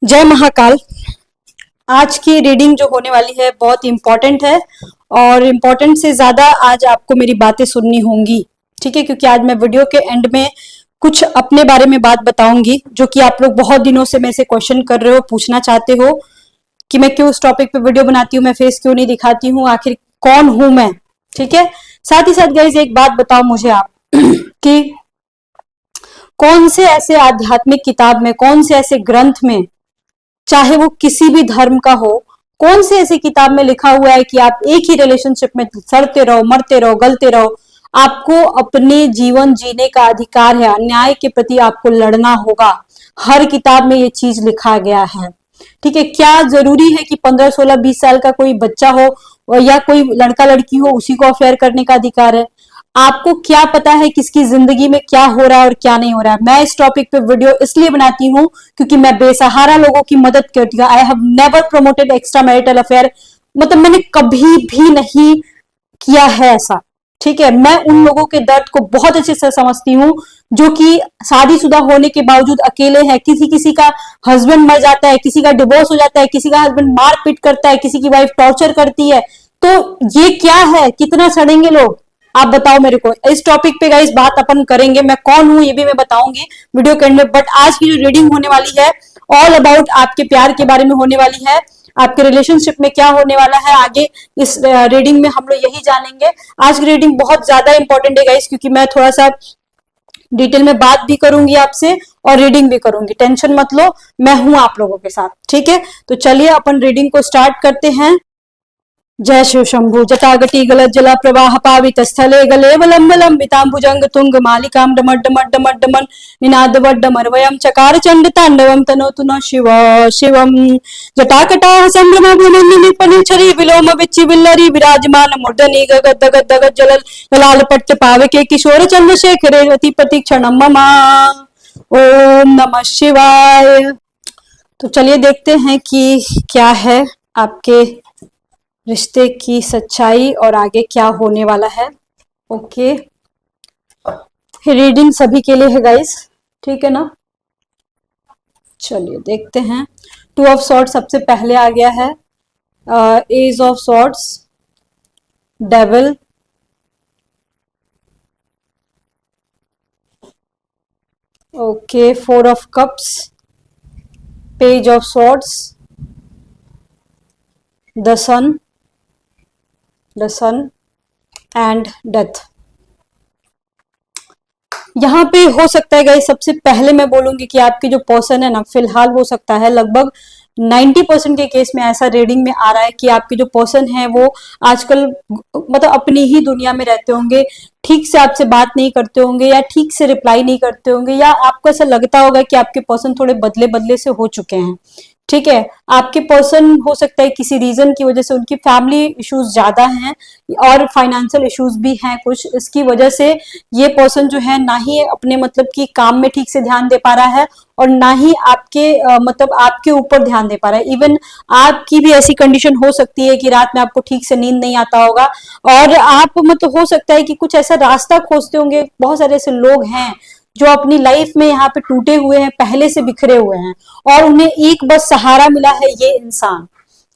जय महाकाल। आज की रीडिंग जो होने वाली है बहुत इम्पोर्टेंट है और इम्पोर्टेंट से ज़्यादा आज आपको मेरी बातें सुननी होंगी, ठीक है। क्योंकि आज मैं वीडियो के एंड में कुछ अपने बारे में बात बताऊंगी जो कि आप लोग बहुत दिनों से मेरे से क्वेश्चन कर रहे हो, पूछना चाहते हो कि मैं क्यों इस टॉपिक पे वीडियो बनाती हूँ, मैं फेस क्यों नहीं दिखाती हूँ, आखिर कौन हूं मैं, ठीक है। साथ ही साथ गाइज एक बात बताओ मुझे आप कि कौन से ऐसे आध्यात्मिक किताब में, कौन से ऐसे ग्रंथ में, चाहे वो किसी भी धर्म का हो, कौन सी ऐसी किताब में लिखा हुआ है कि आप एक ही रिलेशनशिप में सड़ते रहो, मरते रहो, गलते रहो। आपको अपने जीवन जीने का अधिकार है, अन्याय के प्रति आपको लड़ना होगा। हर किताब में ये चीज लिखा गया है, ठीक है। क्या जरूरी है कि 15, 16, 20 साल का कोई बच्चा हो या कोई लड़का लड़की हो उसी को अफेयर करने का अधिकार है? आपको क्या पता है किसकी जिंदगी में क्या हो रहा है और क्या नहीं हो रहा है? मैं इस टॉपिक पे वीडियो इसलिए बनाती हूँ क्योंकि मैं बेसहारा लोगों की मदद करती हूँ। I have never promoted extra marital affair, मतलब मैंने कभी भी नहीं किया है ऐसा, ठीक है। मैं उन लोगों के दर्द को बहुत अच्छे से समझती हूँ जो कि शादीशुदा होने के बावजूद अकेले हैं। किसी किसी का हस्बैंड मर जाता है, किसी का डिवोर्स हो जाता है, किसी का हस्बैंड मारपीट करता है, किसी की वाइफ टॉर्चर करती है। तो ये क्या है, कितना सड़ेंगे लोग, आप बताओ मेरे को। इस टॉपिक पे गाइस बात अपन करेंगे, मैं कौन हूं ये भी मैं बताऊंगी वीडियो के अंदर। बट आज की जो रीडिंग होने वाली है ऑल अबाउट आपके प्यार के बारे में होने वाली है, आपके रिलेशनशिप में क्या होने वाला है आगे। इस रीडिंग में हम लोग यही जानेंगे। आज की रीडिंग बहुत ज्यादा इंपॉर्टेंट है गाइस, क्योंकि मैं थोड़ा सा डिटेल में बात भी करूंगी आपसे और रीडिंग भी करूंगी। टेंशन मत लो, मैं हूं आप लोगों के साथ, ठीक है। तो चलिए अपन रीडिंग को स्टार्ट करते हैं। जय शिव शंभु। जटागटी गलत जला प्रवाह पावित स्थले गलेवलंब लंबितांबुजंग तुंग मालिकाम डमड डमड डमड डमन निनाद वड्डमरवयम चकार चंड तांडवम तनोतु न शिव शिवम। जटाकटाह संभ्रम भूमि पनिचरी विलोम विच्छि विल्लरी विराजमान मूर्धनि गगद गगद गगद जलल लाल पट्ट पावके किशोर चंद्रशेखरे रति प्रतीक्षणम ममा। ओम नमः शिवाय। तो चलिए देखते हैं कि क्या है आपके रिश्ते की सच्चाई और आगे क्या होने वाला है। ओके, रीडिंग सभी के लिए है गाइस, ठीक है ना। चलिए देखते हैं। 2 ऑफ सॉर्ड्स सबसे पहले आ गया है, ace of swords, devil, okay, 4 of cups, page of swords, the sun and death. यहाँ पे हो सकता है गाइस, सबसे पहले मैं बोलूंगी कि आपकी जो पर्सन है ना, फिलहाल हो सकता है लगभग 90% के केस में ऐसा रीडिंग में आ रहा है कि आपके जो पर्सन है वो आजकल मतलब अपनी ही दुनिया में रहते होंगे, ठीक से आपसे बात नहीं करते होंगे या ठीक से रिप्लाई नहीं करते होंगे, या आपको ऐसा लगता होगा कि आपके पर्सन थोड़े बदले बदले से हो चुके हैं, ठीक है। आपके पर्सन हो सकता है किसी रीजन की वजह से उनकी फैमिली इश्यूज ज्यादा हैं और फाइनेंशियल इश्यूज भी हैं कुछ, इसकी वजह से ये पर्सन जो है ना ही अपने मतलब कि काम में ठीक से ध्यान दे पा रहा है और ना ही आपके मतलब आपके ऊपर ध्यान दे पा रहा है। इवन आपकी भी ऐसी कंडीशन हो सकती है कि रात में आपको ठीक से नींद नहीं आता होगा और आप मतलब हो सकता है कि कुछ ऐसा रास्ता खोजते होंगे। बहुत सारे ऐसे लोग हैं जो अपनी लाइफ में यहाँ पे टूटे हुए हैं, पहले से बिखरे हुए हैं और उन्हें एक बस सहारा मिला है ये इंसान,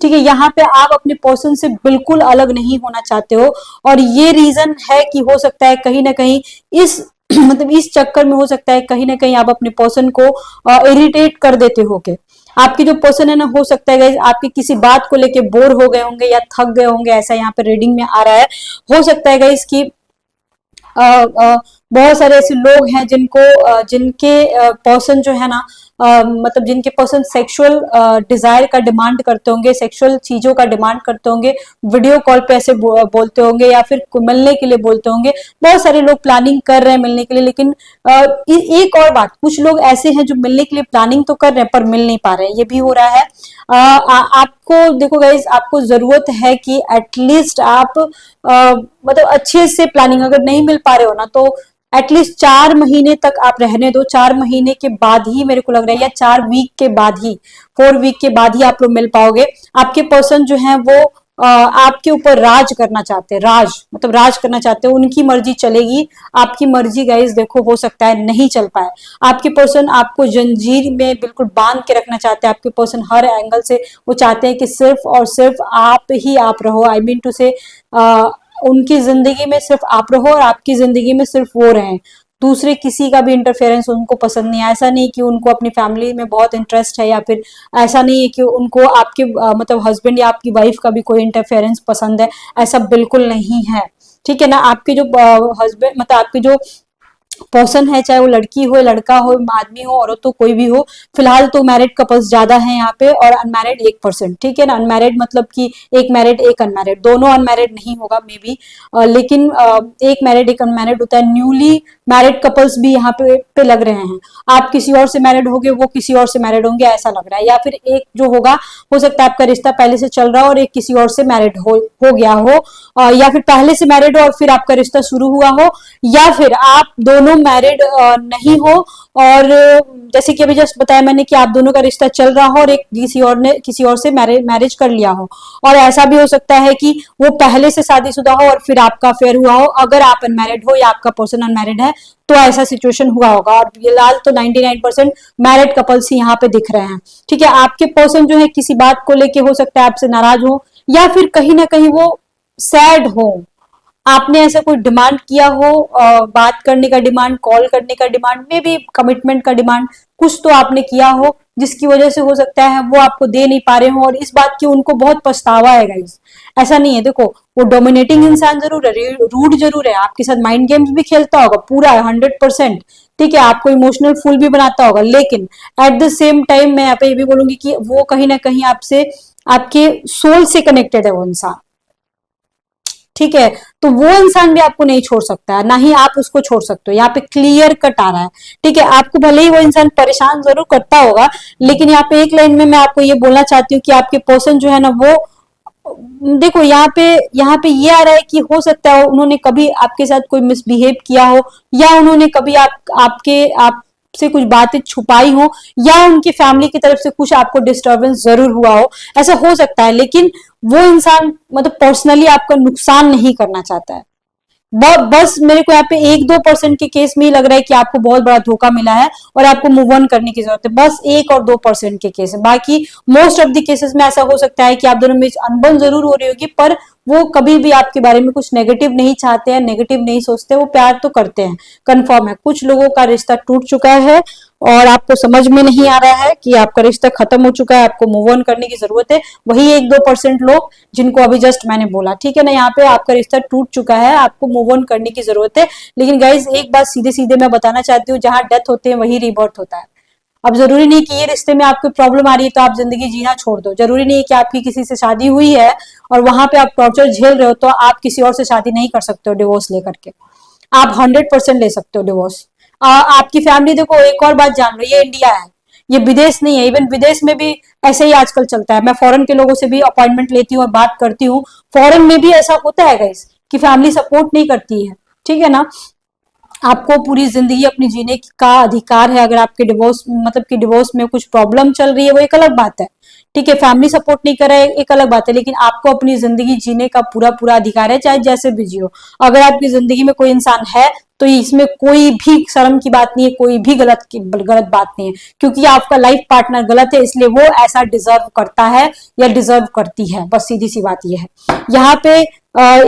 ठीक है। यहाँ पे आप अपने पर्सन से बिल्कुल अलग नहीं होना चाहते हो और ये रीजन है कि हो सकता है कहीं ना कहीं इस मतलब इस चक्कर में हो सकता है कहीं ना कहीं आप अपने पर्सन को इरिटेट कर देते होगे। आपकी जो पर्सन है ना, हो सकता है आपकी किसी बात को लेके बोर हो गए होंगे या थक गए होंगे, ऐसा यहाँ पे रीडिंग में आ रहा है। हो सकता है गाइस कि बहुत सारे ऐसे लोग हैं जिनके पर्सन जो है ना मतलब जिनके पर्सन सेक्सुअल डिजायर का डिमांड करते होंगे, सेक्सुअल चीजों का डिमांड करते होंगे, वीडियो कॉल पे ऐसे बोलते होंगे या फिर मिलने के लिए बोलते होंगे। बहुत सारे लोग प्लानिंग कर रहे हैं मिलने के लिए, लेकिन एक और बात, कुछ लोग ऐसे हैं जो मिलने के लिए प्लानिंग तो कर रहे हैं पर मिल नहीं पा रहे हैं, ये भी हो रहा है। आपको देखो गाइस, आपको जरूरत है कि एटलीस्ट आप मतलब अच्छे से प्लानिंग, अगर नहीं मिल पा रहे हो ना तो एटलीस्ट 4 महीने तक आप रहने दो। 4 महीने के बाद ही मेरे को लग रहा है, या 4 वीक के बाद ही, 4 वीक के बाद ही आप लोग मिल पाओगे। आपके पर्सन जो है वो आपके ऊपर राज करना चाहते हैं, राज मतलब राज करना चाहते हैं, उनकी मर्जी चलेगी, आपकी मर्जी गाइस देखो हो सकता है नहीं चल पाए। आपके पर्सन आपको जंजीर में बिल्कुल बांध के रखना चाहते हैं, आपके पर्सन हर एंगल से वो चाहते हैं कि सिर्फ और सिर्फ आप ही आप रहो, आई मीन टू से उनकी जिंदगी में सिर्फ आप रहो और आपकी जिंदगी में सिर्फ वो रहें, दूसरे किसी का भी इंटरफेरेंस उनको पसंद नहीं है। ऐसा नहीं कि उनको अपनी फैमिली में बहुत इंटरेस्ट है, या फिर ऐसा नहीं है कि उनको आपके मतलब हस्बैंड या आपकी वाइफ का भी कोई इंटरफेरेंस पसंद है, ऐसा बिल्कुल नहीं है। ठीक है ना, आपके जो हस्बैंड मतलब आपके जो पर्सन है, चाहे वो लड़की हो लड़का हो आदमी हो औरत हो कोई भी हो, फिलहाल तो मैरिड कपल्स ज्यादा हैं यहाँ पे और अनमैरिड 1%। ठीक है ना, अनमैरिड मतलब कि एक मैरिड एक अनमैरिड, दोनों अनमैरिड नहीं होगा मे बी, लेकिन एक मैरिड एक अनमैरिड होता है। न्यूली मैरिड कपल्स भी यहाँ पे लग रहे हैं, आप किसी और से मैरिड होगे वो किसी और से मैरिड होंगे ऐसा लग रहा है, या फिर एक जो होगा हो सकता है आपका रिश्ता पहले से चल रहा हो और एक किसी और से मैरिड हो गया हो, या फिर पहले से मैरिड हो और फिर आपका रिश्ता शुरू हुआ हो, या फिर आप दोनों मैरिड नहीं हो और जैसे कि अभी जस्ट बताया मैंने कि आप दोनों का रिश्ता चल रहा हो और एक किसी और ने किसी और से मैरिज कर लिया हो। और ऐसा भी हो सकता है कि वो पहले से शादीशुदा हो और फिर आपका अफेयर हुआ हो, अगर आप अनमैरिड हो या आपका पर्सन अनमैरिड है तो ऐसा सिचुएशन हुआ होगा। और फिलहाल तो 99% मैरिड कपल्स ही यहाँ पे दिख रहे हैं। ठीक है, आपके पर्सन जो है किसी बात को लेके हो सकता है आपसे नाराज हो, या फिर कहीं ना कहीं वो सैड हो, आपने ऐसा कोई डिमांड किया हो, बात करने का डिमांड, कॉल करने का डिमांड, मे बी कमिटमेंट का डिमांड, कुछ तो आपने किया हो जिसकी वजह से हो सकता है वो आपको दे नहीं पा रहे हो और इस बात की उनको बहुत पछतावा है गाइस। ऐसा नहीं है, देखो वो डोमिनेटिंग इंसान जरूर है, रूड जरूर है, आपके साथ माइंड गेम्स भी खेलता होगा पूरा 100%। ठीक है, आपको इमोशनल फूल भी बनाता होगा, लेकिन एट द सेम टाइम मैं यहाँ पे ये भी बोलूंगी कि वो कहीं ना कहीं आपसे आपके सोल से कनेक्टेड है वो इंसान। ठीक है, तो वो इंसान भी आपको नहीं छोड़ सकता है, ना ही आप उसको छोड़ सकते हो, यहाँ पे क्लियर कट आ रहा है। ठीक है, आपको भले ही वो इंसान परेशान जरूर करता होगा, लेकिन यहाँ पे एक लाइन में मैं आपको ये बोलना चाहती हूँ कि आपके पर्सन जो है ना वो देखो यहाँ पे ये आ रहा है कि हो सकता है उन्होंने कभी आपके साथ कोई मिसबिहेव किया हो, या उन्होंने कभी आपसे कुछ बातें छुपाई हो, या उनकी फैमिली की तरफ से कुछ आपको डिस्टरबेंस जरूर हुआ हो, ऐसा हो सकता है। लेकिन वो इंसान मतलब पर्सनली आपका नुकसान नहीं करना चाहता है। बस मेरे को यहाँ पे 1-2% के केस में ही लग रहा है कि आपको बहुत बड़ा धोखा मिला है और आपको मूव ऑन करने की जरूरत है, बस 1 और 2% के केस है। बाकी मोस्ट ऑफ द केसेस में ऐसा हो सकता है कि आप दोनों में अनबन जरूर हो रही होगी, पर वो कभी भी आपके बारे में कुछ नेगेटिव नहीं चाहते हैं, नेगेटिव नहीं सोचते, वो प्यार तो करते हैं, कंफर्म है। कुछ लोगों का रिश्ता टूट चुका है और आपको समझ में नहीं आ रहा है कि आपका रिश्ता खत्म हो चुका है, आपको मूव ऑन करने की जरूरत है, वही 1-2% लोग जिनको अभी जस्ट मैंने बोला। ठीक है ना, यहाँ पे आपका रिश्ता टूट चुका है, आपको मूव ऑन करने की जरूरत है। लेकिन गाइज एक बात सीधे सीधे मैं बताना चाहती हूँ, जहां डेथ होते हैं वही रिबर्थ होता है। अब जरूरी नहीं कि ये रिश्ते में आपको प्रॉब्लम आ रही है तो आप जिंदगी जीना छोड़ दो, जरूरी नहीं कि आपकी किसी से शादी हुई है और वहां पे आप टॉर्चर झेल रहे हो तो आप किसी और से शादी नहीं कर सकते हो डिवोर्स लेकर के। आप 100% ले सकते हो डिवोर्स। आपकी फैमिली देखो एक और बात जान लो, ये इंडिया है, ये विदेश नहीं है। इवन विदेश में भी ऐसे ही आजकल चलता है। मैं फॉरेन के लोगों से भी अपॉइंटमेंट लेती हूँ और बात करती हूँ, फॉरेन में भी ऐसा होता है गाइस कि फैमिली सपोर्ट नहीं करती है। ठीक है ना, आपको पूरी जिंदगी अपनी जीने का अधिकार है। अगर आपके डिवोर्स मतलब कि डिवोर्स में कुछ प्रॉब्लम चल रही है वो एक अलग बात है। ठीक है, फैमिली सपोर्ट नहीं कर रहा है एक अलग बात है, लेकिन आपको अपनी जिंदगी जीने का पूरा पूरा अधिकार है, चाहे जैसे भी जियो। अगर आपकी जिंदगी में कोई इंसान है तो इसमें कोई भी शर्म की बात नहीं है, कोई भी गलत बात नहीं है, क्योंकि आपका लाइफ पार्टनर गलत है इसलिए वो ऐसा डिजर्व करता है या डिजर्व करती है, बस सीधी सी बात ये है। यहाँ पे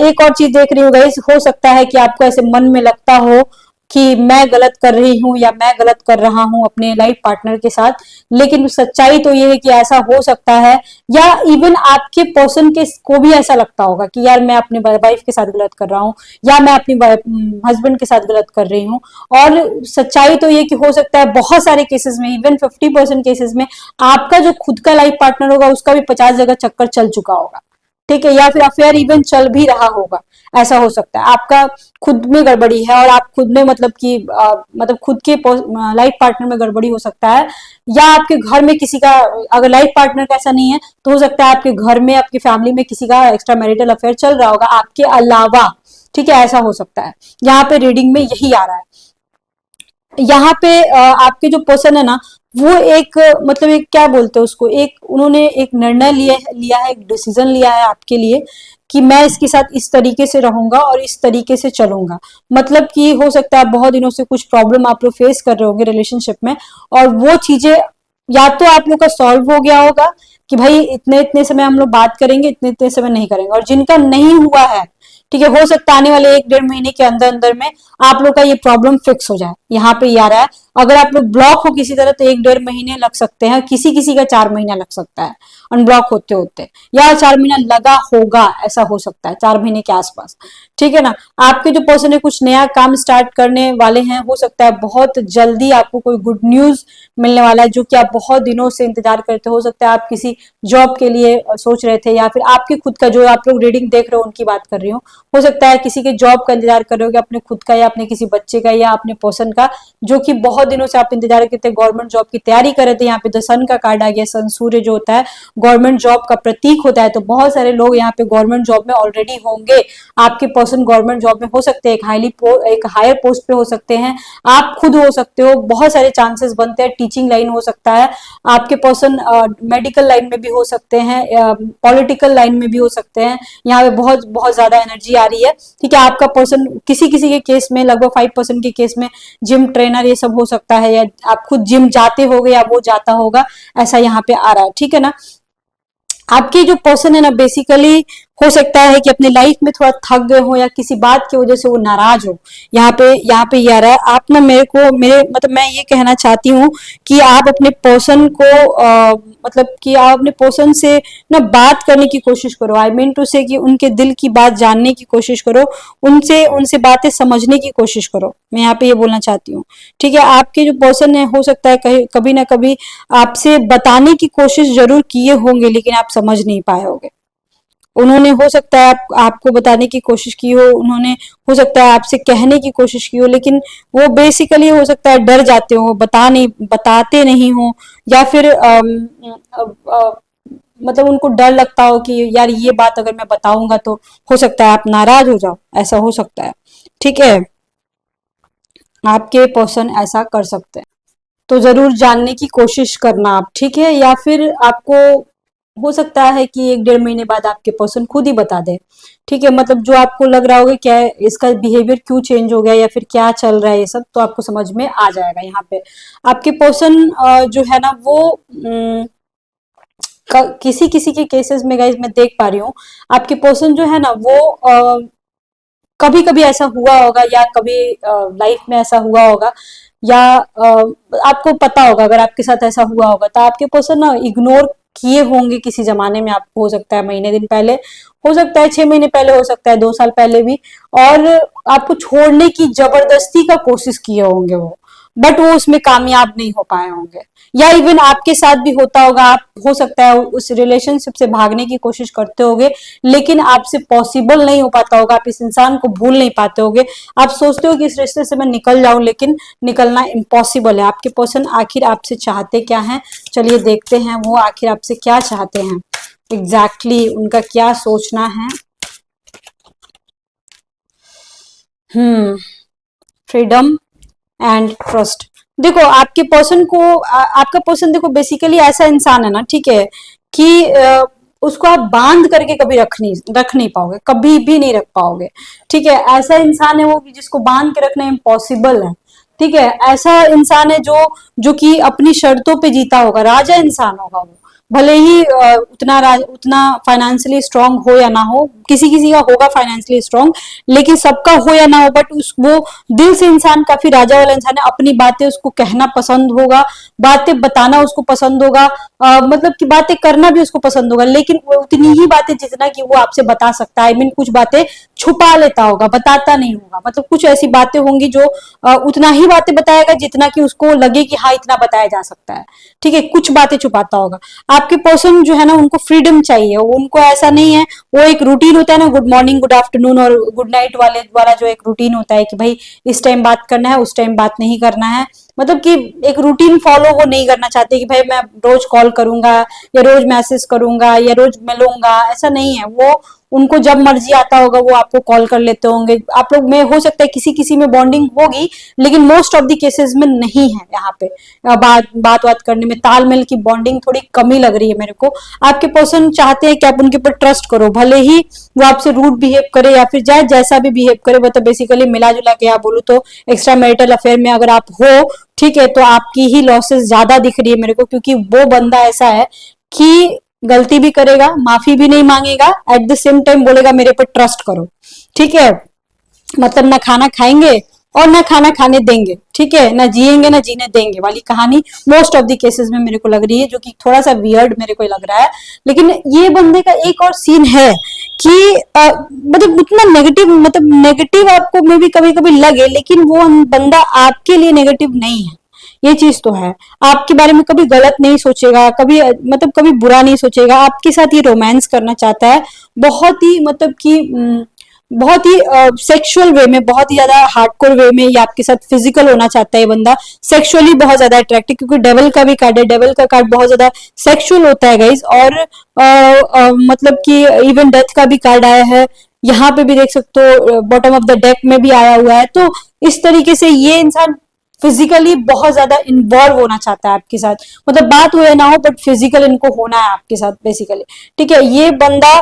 एक और चीज देख रही हूँ गाइस, हो सकता है कि आपको ऐसे मन में लगता हो कि मैं गलत कर रही हूँ या मैं गलत कर रहा हूँ अपने लाइफ पार्टनर के साथ, लेकिन सच्चाई तो ये है कि ऐसा हो सकता है, या इवन आपके पर्सन के को भी ऐसा लगता होगा कि यार मैं अपने वाइफ के साथ गलत कर रहा हूँ या मैं अपनी हस्बैंड के साथ गलत कर रही हूँ। और सच्चाई तो ये कि हो सकता है बहुत सारे केसेस में, इवन 50% केसेस में आपका जो खुद का लाइफ पार्टनर होगा उसका भी 50 जगह चक्कर चल चुका होगा। ठीक है, या फिर अफेयर इवन चल भी रहा होगा, ऐसा हो सकता है। आपका खुद में गड़बड़ी है और आप खुद में मतलब कि मतलब खुद के लाइफ पार्टनर में गड़बड़ी हो सकता है, या आपके घर में किसी का, अगर लाइफ पार्टनर का ऐसा नहीं है तो हो सकता है आपके घर में आपकी फैमिली में किसी का एक्स्ट्रा मैरिटल अफेयर चल रहा होगा आपके अलावा। ठीक है, ऐसा हो सकता है। यहाँ पे रीडिंग में यही आ रहा है। यहाँ पे आपके जो पर्सन है ना वो एक मतलब एक क्या बोलते हैं उसको, एक उन्होंने एक निर्णय लिया लिया है, एक डिसीजन लिया है आपके लिए कि मैं इसके साथ इस तरीके से रहूंगा और इस तरीके से चलूंगा। मतलब कि हो सकता है बहुत दिनों से कुछ प्रॉब्लम आप लोग फेस कर रहे होंगे रिलेशनशिप में, और वो चीजें या तो आप लोग का सॉल्व हो गया होगा कि भाई इतने इतने समय हम लोग बात करेंगे, इतने इतने समय नहीं करेंगे, और जिनका नहीं हुआ है, ठीक है, हो सकता है आने वाले 1 डेढ़ महीने के अंदर अंदर में आप लोग का ये प्रॉब्लम फिक्स हो जाए। यहाँ पे ये आ रहा है, अगर आप लोग ब्लॉक हो किसी तरह तो 1 डेढ़ महीने लग सकते हैं, किसी किसी का 4 महीना लग सकता है अनब्लॉक होते होते, या 4 महीना लगा होगा, ऐसा हो सकता है 4 महीने के आसपास, ठीक है ना। आपके जो पर्सन है कुछ नया काम स्टार्ट करने वाले हैं, हो सकता है बहुत जल्दी आपको कोई गुड न्यूज मिलने वाला है जो कि आप बहुत दिनों से इंतजार करते हो सकता है आप किसी जॉब के लिए सोच रहे थे, या फिर आपके खुद का जो आप लोग रीडिंग देख रहे हो उनकी बात कर रही हूँ, हो सकता है किसी के जॉब का इंतजार कर रहे हो, अपने खुद का या अपने किसी बच्चे का या अपने पर्सन का, जो कि बहुत दिनों से आप इंतजार करते थे, गवर्नमेंट जॉब की तैयारी कर रहे थे। यहाँ पे द सन का कार्ड आ गया, सन सूर्य जो होता है गवर्नमेंट जॉब का प्रतीक होता है, तो बहुत सारे लोग यहाँ पे गवर्नमेंट जॉब में ऑलरेडी होंगे। आपके पर्सन गवर्नमेंट जॉब में हो सकते हैं, एक हायर पोस्ट पे हो सकते हैं, आप खुद हो सकते हो, बहुत सारे चांसेस बनते हैं। टीचिंग लाइन हो सकता है, आपके पर्सन मेडिकल लाइन में भी हो सकते हैं, पॉलिटिकल लाइन में भी हो सकते हैं। यहाँ पे बहुत बहुत ज्यादा एनर्जी आ रही है, ठीक है। आपका पर्सन किसी किसी के केस में लगभग 5% के केस में जिम ट्रेनर ये सब हो सकता है, या आप खुद जिम जाते होगे या वो जाता होगा, ऐसा यहाँ पे आ रहा है, ठीक है ना। आपकी जो पर्सन है ना बेसिकली हो सकता है कि अपने लाइफ में थोड़ा थक गए हो या किसी बात की वजह से वो नाराज हो। यहाँ पे ये आ रहा है, आप ना मेरे मतलब मैं ये कहना चाहती हूँ कि आप अपने पर्सन को मतलब कि आप अपने पर्सन से ना बात करने की कोशिश करो। आई मीन टू से कि उनके दिल की बात जानने की कोशिश करो, उनसे उनसे बातें समझने की कोशिश करो। मैं यहाँ पे ये बोलना चाहती हूँ, ठीक है। आपके जो पर्सन है हो सकता है कभी ना कभी आपसे बताने की कोशिश जरूर किए होंगे, लेकिन आप समझ नहीं पाए होंगे। उन्होंने हो सकता है आपको बताने की कोशिश की हो, उन्होंने हो सकता है आपसे कहने की कोशिश की हो, लेकिन वो बेसिकली हो सकता है डर जाते हो, बताते नहीं हो, या फिर मतलब उनको डर लगता हो कि यार ये बात अगर मैं बताऊंगा तो हो सकता है आप नाराज हो जाओ, ऐसा हो सकता है, ठीक है। आपके पर्सन ऐसा कर सकते हैं, तो जरूर जानने की कोशिश करना आप, ठीक है। या फिर आपको हो सकता है कि 1 डेढ़ महीने बाद आपके पर्सन खुद ही बता दे, ठीक है। मतलब जो आपको लग रहा होगा क्या इसका बिहेवियर क्यों चेंज हो गया या फिर क्या चल रहा है, ये सब तो आपको समझ में आ जाएगा। यहाँ पे आपके पर्सन जो है ना वो किसी किसी के केसेस में गाइस मैं देख पा रही हूँ, आपके पर्सन जो है ना वो कभी कभी ऐसा हुआ होगा, या कभी लाइफ में ऐसा हुआ होगा, या आपको पता होगा अगर आपके साथ ऐसा हुआ होगा तो आपके पर्सन ना इग्नोर किए होंगे किसी जमाने में आपको, हो सकता है महीने दिन पहले, हो सकता है 6 महीने पहले, हो सकता है 2 साल पहले भी, और आपको छोड़ने की जबरदस्ती का कोशिश किए होंगे वो, बट वो उसमें कामयाब नहीं हो पाए होंगे। या इवन आपके साथ भी होता होगा, आप हो सकता है उस रिलेशनशिप से भागने की कोशिश करते होगे, लेकिन आपसे पॉसिबल नहीं हो पाता होगा, आप इस इंसान को भूल नहीं पाते होगे, आप सोचते हो कि इस रिश्ते से मैं निकल जाऊं, लेकिन निकलना इम्पॉसिबल है। आपके पर्सन आखिर आपसे चाहते क्या हैं, चलिए देखते हैं वो आखिर आपसे क्या चाहते हैं, एग्जैक्टली उनका क्या सोचना है। Freedom and trust. देखो आपके पर्सन को आपका पर्सन देखो बेसिकली ऐसा इंसान है ना, ठीक है, कि उसको आप बांध करके कभी रख नहीं पाओगे, कभी भी नहीं रख पाओगे, ठीक है। ऐसा इंसान है वो कि जिसको बांध के रखना इम्पॉसिबल है, ठीक है। ऐसा इंसान है जो कि अपनी शर्तों पे जीता होगा, राजा इंसान होगा वो, भले ही उतना फाइनेंशियली स्ट्रांग हो या ना हो, किसी किसी का होगा फाइनेंशियली स्ट्रांग, लेकिन सबका हो या ना हो, बट उस वो दिल से इंसान काफी राजा वाला इंसान है। अपनी बातें उसको कहना पसंद होगा, बातें बताना उसको पसंद होगा, मतलब कि बातें करना भी उसको पसंद होगा, लेकिन वो उतनी ही बातें जितना कि वो आपसे बता सकता है। आई मीन कुछ बातें छुपा लेता होगा, बताता नहीं होगा, मतलब कुछ ऐसी बातें होंगी जो उतना ही बातें बताएगा जितना कि उसको लगे कि हाँ इतना बताया जा सकता है, ठीक है। कुछ बातें छुपाता होगा। आपके पर्सन जो है ना उनको फ्रीडम चाहिए, उनको ऐसा नहीं है, वो एक रूटीन होता है ना, गुड मॉर्निंग गुड आफ्टरनून और गुड नाइट वाले वाला जो एक रूटीन होता है कि भाई इस टाइम बात करना है, उस टाइम बात नहीं करना है, मतलब कि एक रूटीन फॉलो वो नहीं करना चाहते कि भाई मैं रोज कॉल करूंगा या रोज मैसेज करूंगा या रोज मिलूंगा, ऐसा नहीं है। वो उनको जब मर्जी आता होगा वो आपको कॉल कर लेते होंगे। आप लोग में हो सकता है किसी किसी में बॉन्डिंग होगी, लेकिन मोस्ट ऑफ द केसेस में नहीं है। यहाँ पे बात करने में तालमेल की बॉन्डिंग थोड़ी कमी लग रही है मेरे को। आपके पर्सन चाहते हैं कि आप उनके ऊपर ट्रस्ट करो, भले ही वो आपसे रूड बिहेव करे या फिर चाहे जैसा भी बिहेव करे। मतलब बेसिकली मिला जुला के आप बोलूं तो एक्स्ट्रा मैरिटल अफेयर में अगर आप हो, ठीक है, तो आपकी ही लॉसेस ज्यादा दिख रही है मेरे को, क्योंकि वो बंदा ऐसा है कि गलती भी करेगा, माफी भी नहीं मांगेगा, एट द सेम टाइम बोलेगा मेरे पर ट्रस्ट करो, ठीक है। मतलब ना खाना खाएंगे और ना खाना खाने देंगे, ठीक है, ना जिएंगे ना जीने देंगे वाली कहानी मोस्ट ऑफ द केसेस में मेरे को लग रही है, जो कि थोड़ा सा वियर्ड मेरे को लग रहा है। लेकिन ये बंदे का एक और सीन है कि मतलब उतना नेगेटिव, मतलब नेगेटिव आपको में भी कभी कभी लगे, लेकिन वो बंदा आपके लिए नेगेटिव नहीं है। ये चीज तो है, आपके बारे में कभी गलत नहीं सोचेगा, कभी मतलब कभी बुरा नहीं सोचेगा। आपके साथ ये रोमांस करना चाहता है बहुत ही, मतलब कि बहुत ही सेक्सुअल वे में, बहुत ही ज्यादा हार्डकोर वे में, या आपके साथ फिजिकल होना चाहता है ये बंदा, सेक्सुअली बहुत ज्यादा अट्रैक्टिव, क्योंकि डेविल का भी कार्ड है, डेविल का कार्ड बहुत ज्यादा सेक्सुअल होता है गाइस। और मतलब कि इवन डेथ का भी कार्ड आया है, यहाँ पे भी देख सकते हो, बॉटम ऑफ द डेक में भी आया हुआ है। तो इस तरीके से ये इंसान फिजिकली बहुत ज्यादा इन्वॉल्व होना चाहता है आपके साथ, मतलब बात हो या ना हो, बट फिजिकल इनको होना है आपके साथ बेसिकली, ठीक है। ये बंदा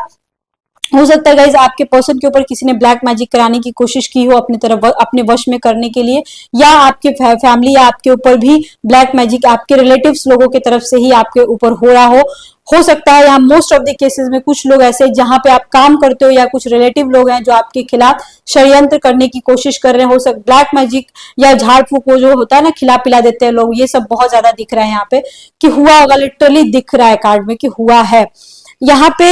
हो सकता है गाइज आपके पर्सन के ऊपर किसी ने ब्लैक मैजिक कराने की कोशिश की हो अपनी तरफ, अपने वश में करने के लिए, या आपके फैमिली या आपके ऊपर भी ब्लैक मैजिक आपके रिलेटिव्स लोगों की तरफ से ही आपके ऊपर हो रहा हो सकता है। यहाँ मोस्ट ऑफ द केसेस में कुछ लोग ऐसे जहां पे आप काम करते हो या कुछ रिलेटिव लोग हैं जो आपके खिलाफ षड्यंत्र करने की कोशिश कर रहे हैं। हो सकता ब्लैक मैजिक या झाड़ फूक जो होता है ना, खिला पिला देते हैं लोग, ये सब बहुत ज्यादा दिख रहा है यहाँ पे कि हुआ होगा, लिटरली दिख रहा है कार्ड में कि हुआ है। यहाँ पे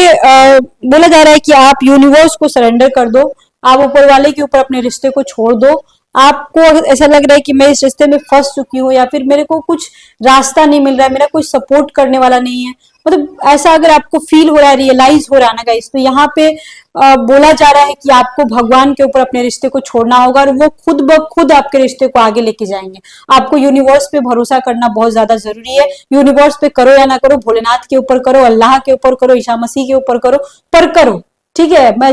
बोला जा रहा है कि आप यूनिवर्स को सरेंडर कर दो, आप ऊपर वाले के ऊपर अपने रिश्ते को छोड़ दो। आपको ऐसा लग रहा है कि मैं इस रिश्ते में फंस चुकी हूँ, या फिर मेरे को कुछ रास्ता नहीं मिल रहा है, मेरा कोई सपोर्ट करने वाला नहीं है, मतलब ऐसा अगर आपको फील हो रहा है, रियलाइज हो रहा है ना गाइस, तो यहाँ पे बोला जा रहा है कि आपको भगवान के ऊपर अपने रिश्ते को छोड़ना होगा, और वो खुद ब खुद आपके रिश्ते को आगे लेके जाएंगे। आपको यूनिवर्स पे भरोसा करना बहुत ज्यादा जरूरी है। यूनिवर्स पे करो या ना करो, भोलेनाथ के ऊपर करो, अल्लाह के ऊपर करो, ईसा मसीह के ऊपर करो, पर करो, ठीक है। मैं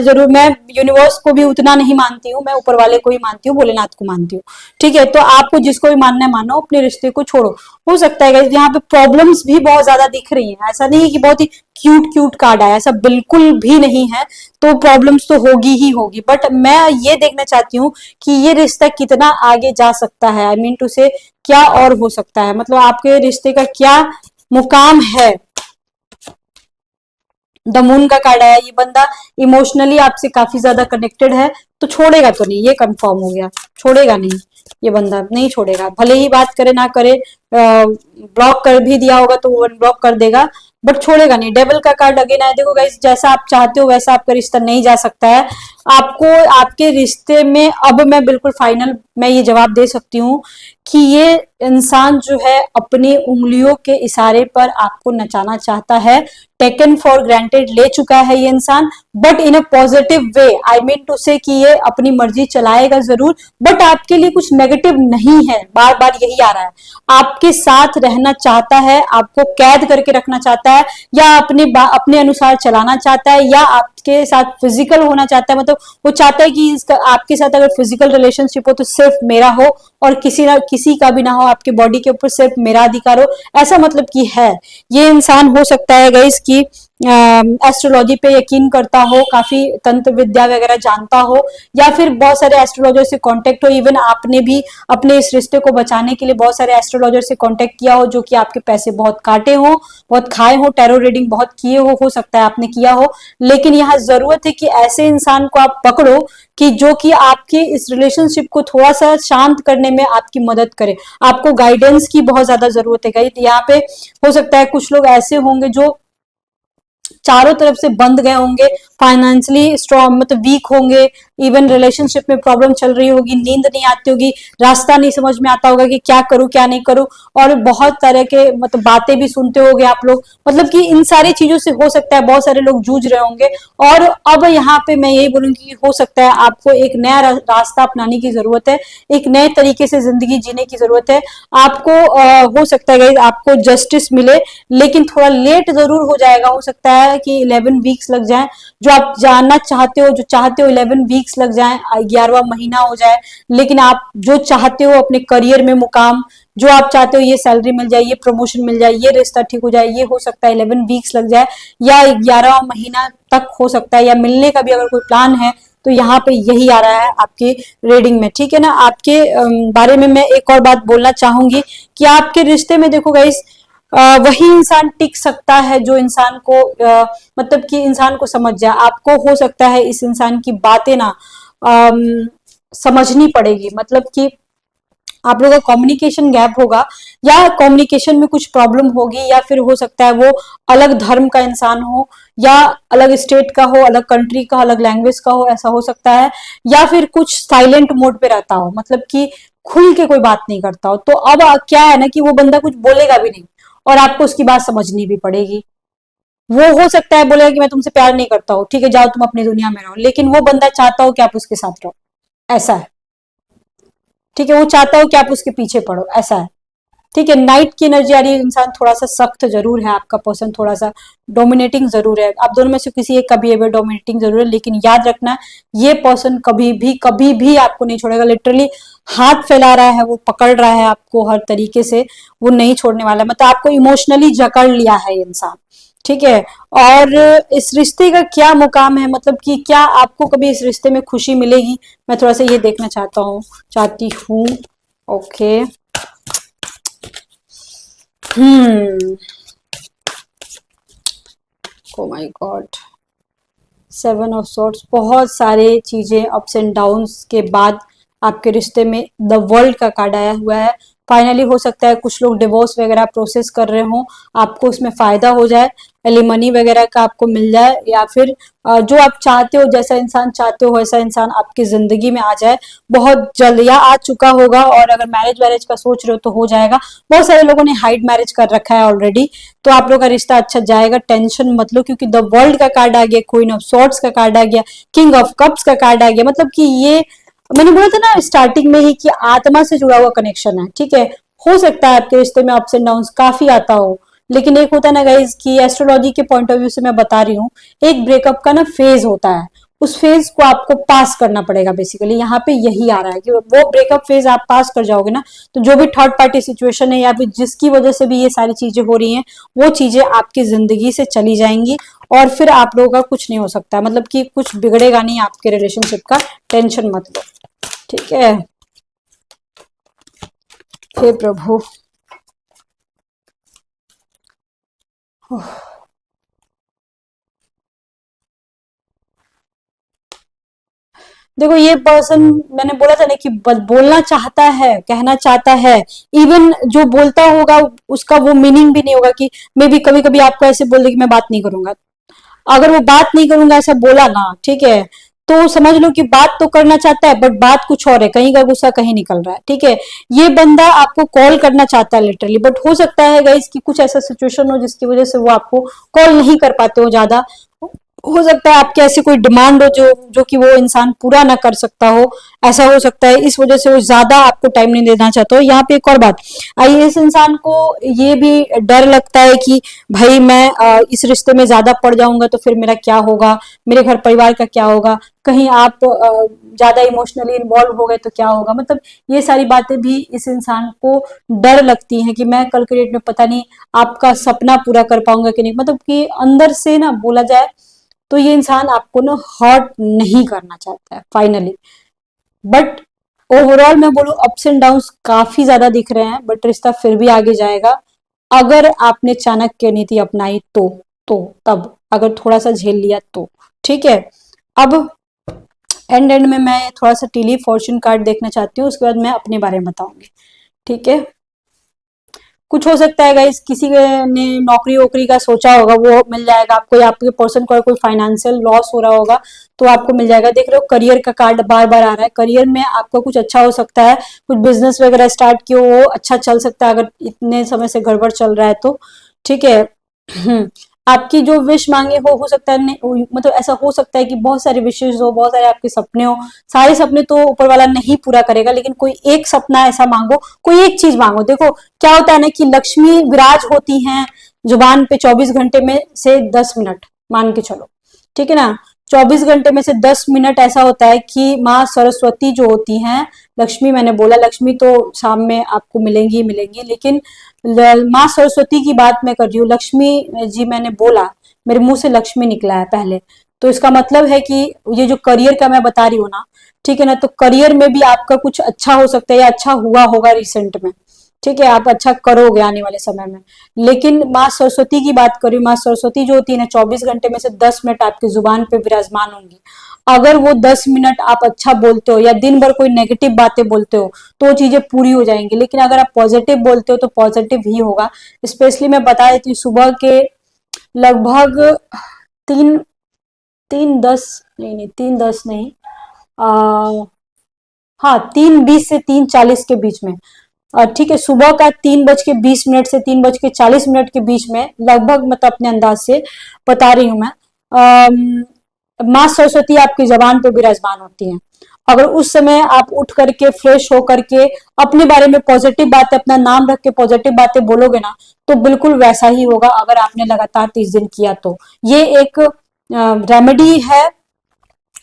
यूनिवर्स को भी उतना नहीं मानती हूँ, मैं ऊपर वाले को ही मानती हूँ, भोलेनाथ को मानती हूँ, ठीक है। तो आपको जिसको भी मानना है मानो, अपने रिश्ते को छोड़ो। हो सकता है यहाँ पे प्रॉब्लम्स भी बहुत ज्यादा दिख रही हैं, ऐसा नहीं है कि बहुत ही क्यूट क्यूट कार्ड आया, ऐसा बिल्कुल भी नहीं है। तो प्रॉब्लम्स तो होगी ही होगी, बट मैं ये देखना चाहती हूँ कि ये रिश्ता कितना आगे जा सकता है, आई मीन टू से क्या और हो सकता है, मतलब आपके रिश्ते का क्या मुकाम है। द मून का कार्ड आया, ये बंदा इमोशनली आपसे काफी ज्यादा कनेक्टेड है, तो छोड़ेगा तो नहीं, ये कंफर्म हो गया, छोड़ेगा नहीं, ये बंदा नहीं छोड़ेगा, भले ही बात करे ना करे, ब्लॉक कर भी दिया होगा तो वो अनब्लॉक कर देगा, बट छोड़ेगा नहीं। डेविल का कार्ड अगेन आया, देखो गाइस, जैसा आप चाहते हो वैसा आपका रिश्ता नहीं जा सकता है। आपको आपके रिश्ते में अब मैं बिल्कुल फाइनल मैं ये जवाब दे सकती हूँ कि ये इंसान जो है अपनी उंगलियों के इशारे पर आपको नचाना चाहता है, टेकन फॉर ग्रांटेड ले चुका है ये इंसान, but in a positive way, I mean to say कि ये अपनी मर्जी चलाएगा जरूर, बट आपके लिए कुछ नेगेटिव नहीं है, बार बार यही आ रहा है। आपके साथ रहना चाहता है, आपको कैद करके रखना चाहता है, या अपने अनुसार चलाना चाहता है, या आपके साथ फिजिकल होना चाहता है, मतलब वो चाहता है कि आपके साथ अगर फिजिकल रिलेशनशिप हो तो सिर्फ मेरा हो और किसी का भी ना हो, आपके बॉडी के ऊपर सिर्फ मेरा अधिकार हो, ऐसा मतलब कि है। ये इंसान हो सकता है गाइस कि एस्ट्रोलॉजी पे यकीन करता हो, काफी तंत्र विद्या वगैरह जानता हो, या फिर बहुत सारे एस्ट्रोलॉजर से कांटेक्ट हो। इवन आपने भी अपने इस रिश्ते को बचाने के लिए बहुत सारे एस्ट्रोलॉजर से कांटेक्ट किया हो, जो कि आपके पैसे बहुत काटे हो, बहुत खाए हो, टैरो रीडिंग बहुत किए हो सकता है आपने किया हो। लेकिन यहाँ जरूरत है कि ऐसे इंसान को आप पकड़ो कि जो कि आपके इस रिलेशनशिप को थोड़ा सा शांत करने में आपकी मदद करे। आपको गाइडेंस की बहुत ज्यादा जरूरत है गाइस। यहाँ पे हो सकता है कुछ लोग ऐसे होंगे जो चारों तरफ से बंद गए होंगे, फाइनेंशियली स्ट्रॉन्ग मतलब वीक होंगे, इवन रिलेशनशिप में प्रॉब्लम चल रही होगी, नींद नहीं आती होगी, रास्ता नहीं समझ में आता होगा कि क्या करूं क्या नहीं करूं, और बहुत तरह के मतलब बातें भी सुनते होगे आप लोग, मतलब कि इन सारी चीजों से हो सकता है बहुत सारे लोग जूझ रहे होंगे। और अब यहाँ पे मैं यही बोलूंगी कि हो सकता है आपको एक नया रास्ता अपनाने की जरूरत है, एक नए तरीके से जिंदगी जीने की जरूरत है आपको। हो सकता है guys, आपको जस्टिस मिले, लेकिन थोड़ा लेट जरूर हो जाएगा, हो सकता है कि 11 वीक्स लग जाए, जो आप जानना चाहते हो, जो चाहते हो 11 वीक्स लग जाए, 11वां महीना हो जाए, लेकिन आप जो चाहते हो अपने करियर में मुकाम, जो आप चाहते हो ये सैलरी मिल जाए, ये प्रमोशन मिल जाए, ये रिश्ता ठीक हो जाए, ये हो सकता है 11 वीक्स लग जाए, या 11वां महीना तक हो सकता है, या मिलने का भी अगर कोई प्लान है तो यहाँ पे यही आ रहा है आपके रीडिंग में, ठीक है ना। आपके बारे में मैं एक और बात बोलना चाहूंगी कि आपके रिश्ते में देखो गाइस, वही इंसान टिक सकता है जो इंसान को मतलब कि इंसान को समझ जाए। आपको हो सकता है इस इंसान की बातें ना समझनी पड़ेगी, मतलब कि आप लोगों का कम्युनिकेशन गैप होगा, या कम्युनिकेशन में कुछ प्रॉब्लम होगी, या फिर हो सकता है वो अलग धर्म का इंसान हो, या अलग स्टेट का हो, अलग कंट्री का, अलग लैंग्वेज का हो, ऐसा हो सकता है, या फिर कुछ साइलेंट मोड पे रहता हो, मतलब कि खुल के कोई बात नहीं करता हो। तो अब क्या है ना कि वो बंदा कुछ बोलेगा भी नहीं और आपको उसकी बात समझनी भी पड़ेगी। वो हो सकता है बोलेगा कि मैं तुमसे प्यार नहीं करता हूँ, ठीक है जाओ तुम अपनी दुनिया में रहो, लेकिन वो बंदा चाहता हो कि आप उसके साथ रहो, ऐसा है, ठीक है, वो चाहता हो कि आप उसके पीछे पड़ो, ऐसा है, ठीक है। नाइट की एनर्जी आ रही है, इंसान थोड़ा सा सख्त जरूर है, आपका पर्सन थोड़ा सा डोमिनेटिंग जरूर है, आप दोनों में से किसी एक का बिहेवियर डोमिनेटिंग जरूर है, लेकिन याद रखना ये पर्सन कभी भी आपको नहीं छोड़ेगा, लिटरली हाथ फैला रहा है, वो पकड़ रहा है आपको हर तरीके से, वो नहीं छोड़ने वाला है, मतलब आपको इमोशनली जकड़ लिया है ये इंसान, ठीक है। और इस रिश्ते का क्या मुकाम है, मतलब कि क्या आपको कभी इस रिश्ते में खुशी मिलेगी, मैं थोड़ा सा ये देखना चाहती हूँ। Okay, oh my God, 7 of swords, बहुत सारे चीजें अप्स एंड डाउन्स के बाद आपके रिश्ते में द वर्ल्ड का कार्ड आया हुआ है। फाइनली हो सकता है कुछ लोग डिवोर्स वगैरह प्रोसेस कर रहे हो, आपको उसमें फायदा हो जाए, एलिमनी वगैरह का आपको मिल जाए, या फिर जो आप चाहते हो, जैसा इंसान चाहते हो वैसा इंसान आपकी जिंदगी में आ जाए बहुत जल्द, या आ चुका होगा, और अगर मैरिज वैरिज का सोच रहे हो तो हो जाएगा। बहुत सारे लोगों ने हाइड मैरिज कर रखा है ऑलरेडी, तो आप लोग का रिश्ता अच्छा जाएगा, टेंशन मत लो, क्योंकि द वर्ल्ड का कार्ड आ गया, क्वीन ऑफ सॉर्ड्स का कार्ड आ गया, किंग ऑफ कप्स का कार्ड आ गया, मतलब कि ये मैंने बोला था ना स्टार्टिंग में ही कि आत्मा से जुड़ा हुआ कनेक्शन है, ठीक है। हो सकता है आपके रिश्ते में अप्स एंड डाउन्स काफी आता हो, लेकिन एक होता है ना गाइज कि एस्ट्रोलॉजी के पॉइंट ऑफ व्यू से मैं बता रही हूँ, एक ब्रेकअप का ना फेज होता है, उस फेज को आपको पास करना पड़ेगा, बेसिकली यहाँ पे यही आ रहा है कि वो ब्रेकअप फेज आप पास कर जाओगे ना, तो जो भी थर्ड पार्टी सिचुएशन है, या फिर जिसकी वजह से भी ये सारी चीजें हो रही हैं, वो चीजें आपकी जिंदगी से चली जाएंगी, और फिर आप लोगों का कुछ नहीं हो सकता, मतलब कि कुछ बिगड़ेगा नहीं आपके रिलेशनशिप का, टेंशन मत लो, ठीक है। हे प्रभु, देखो ये पर्सन, मैंने बोला था ना कि बोलना चाहता है, कहना चाहता है, इवन जो बोलता होगा उसका वो मीनिंग भी नहीं होगा, कि मे बी कभी कभी आपको ऐसे बोल दे कि मैं बात नहीं करूंगा, अगर वो बात नहीं करूंगा ऐसा बोला ना, ठीक है, तो समझ लो कि बात तो करना चाहता है बट बात कुछ और है, कहीं का गुस्सा कहीं निकल रहा है, ठीक है। ये बंदा आपको कॉल करना चाहता है लिटरली, बट हो सकता है गाइस कि कुछ ऐसा सिचुएशन हो जिसकी वजह से वो आपको कॉल नहीं कर पाते हो ज्यादा, हो सकता है आपके ऐसी कोई डिमांड हो जो जो कि वो इंसान पूरा ना कर सकता हो, ऐसा हो सकता है, इस वजह से वो ज्यादा आपको टाइम नहीं देना चाहता हो। यहाँ पे एक और बात आई, इस इंसान को ये भी डर लगता है कि भाई मैं इस रिश्ते में ज्यादा पड़ जाऊंगा तो फिर मेरा क्या होगा, मेरे घर परिवार का क्या होगा, कहीं आप ज्यादा इमोशनली इन्वॉल्व हो गए तो क्या होगा, मतलब ये सारी बातें भी इस इंसान को डर लगती हैं कि मैं कल के डेट में पता नहीं आपका सपना पूरा कर पाऊंगा कि नहीं, मतलब कि अंदर से ना बोला जाए तो ये इंसान आपको ना हर्ट नहीं करना चाहता है फाइनली, बट ओवरऑल मैं बोलूं अप्स एंड डाउन्स काफी ज्यादा दिख रहे हैं, बट रिश्ता फिर भी आगे जाएगा, अगर आपने चाणक्य नीति अपनाई तो तब अगर थोड़ा सा झेल लिया तो, ठीक है। अब एंड में मैं थोड़ा सा टीली फॉर्चून कार्ड देखना चाहती हूँ, उसके बाद मैं अपने बारे में बताऊंगी, ठीक है। कुछ हो सकता है गाइस, किसी ने नौकरी वोकरी का सोचा होगा वो मिल जाएगा आपको, या आपके पर्सन को कोई फाइनेंशियल लॉस हो रहा होगा तो आपको मिल जाएगा। देख रहे हो करियर का कार्ड बार बार आ रहा है, करियर में आपका कुछ अच्छा हो सकता है, कुछ बिजनेस वगैरह स्टार्ट किया वो अच्छा चल सकता है अगर इतने समय से गड़बड़ चल रहा है तो, ठीक है। आपकी जो विश मांगे हो सकता है मतलब ऐसा हो सकता है कि बहुत सारे विशेष हो, बहुत सारे आपके सपने हो, सारे सपने तो ऊपर वाला नहीं पूरा करेगा, लेकिन कोई एक सपना ऐसा मांगो, कोई एक चीज मांगो। देखो क्या होता है ना कि लक्ष्मी विराज होती हैं जुबान पे 24 घंटे में से 10 मिनट, मान के चलो, ठीक है ना। 24 घंटे में से 10 मिनट ऐसा होता है कि माँ सरस्वती जो होती हैं, लक्ष्मी मैंने बोला, लक्ष्मी तो शाम में आपको मिलेंगी मिलेंगी, लेकिन माँ सरस्वती की बात मैं कर रही हूँ। लक्ष्मी जी मैंने बोला, मेरे मुंह से लक्ष्मी निकला है पहले, तो इसका मतलब है कि ये जो करियर का मैं बता रही हूँ ना, ठीक है ना, तो करियर में भी आपका कुछ अच्छा हो सकता है या अच्छा हुआ होगा रिसेंट में, ठीक है, आप अच्छा करोगे आने वाले समय में। लेकिन माँ सरस्वती की बात करी, माँ सरस्वती जो होती है ना, 24 घंटे में से 10 मिनट आपकी जुबान पे विराजमान होंगी। अगर वो 10 मिनट आप अच्छा बोलते हो या दिन भर कोई नेगेटिव बातें बोलते हो तो वो चीजें पूरी हो जाएंगी, लेकिन अगर आप पॉजिटिव बोलते हो तो पॉजिटिव ही होगा। स्पेशली मैं बता देती हूँ, सुबह के लगभग 3 3 10 नहीं नहीं 3 10 नहीं, आ, हाँ 3:20 से 3:40 के बीच में, ठीक है, सुबह का 3:20 से 3:40 के बीच में लगभग, मतलब अपने अंदाज से बता रही हूँ मैं, माँ सरस्वती आपकी जबान पे विराजमान होती हैं। अगर उस समय आप उठ करके फ्रेश हो करके अपने बारे में पॉजिटिव बातें, अपना नाम रख के पॉजिटिव बातें बोलोगे ना, तो बिल्कुल वैसा ही होगा अगर आपने लगातार 30 दिन किया तो। ये एक रेमेडी है,